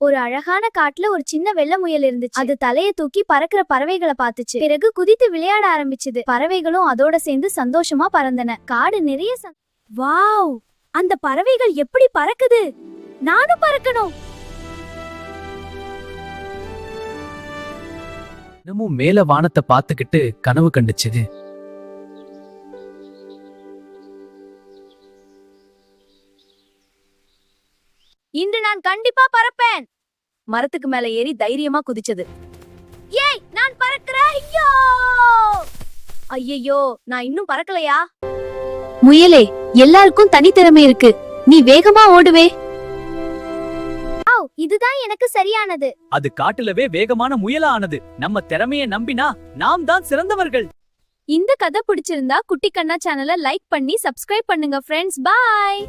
ஒரு அழகான காட்டுல ஒரு சின்ன வெள்ளை முயல் இருந்துச்சு. அது தலைய தூக்கி பறக்கிற பறவைகளை பார்த்துச்சு. பிறகு குதித்து விளையாட ஆரம்பிச்சுது. பறவைகளும் அதோட சேர்ந்து சந்தோஷமா பறந்தன. காடு நிறைய வாவ், அந்த பறவைகள் எப்படி பறக்குது! நானும் பறக்கணும். தினமும் மேல வானத்தை பார்த்துக்கிட்டு கனவு கண்டுச்சு. இன்று நான் கண்டிப்பா பறப்பேன். மரத்துக்கு மேல ஏறி தைரியமா குதிச்சது. ஏய், நான் பறக்கிறேன். ஐயோ ஐயோ, நான் இன்னும் பறக்கலையா? முயலே, எல்லாருக்கும் தனித்திறமை இருக்கு. நீ வேகமா ஓடுவே. இதுதான் எனக்கு சரியானது. அது காட்டுலவே வேகமான முயலா ஆனது. நம்ம திறமையை நம்பினா நாம் தான் சிறந்தவர்கள். இந்த கதை பிடிச்சிருந்தா குட்டி கண்ணா சேனலை லைக் பண்ணி சப்ஸ்கிரைப் பண்ணுங்க ஃப்ரெண்ட்ஸ். பாய்.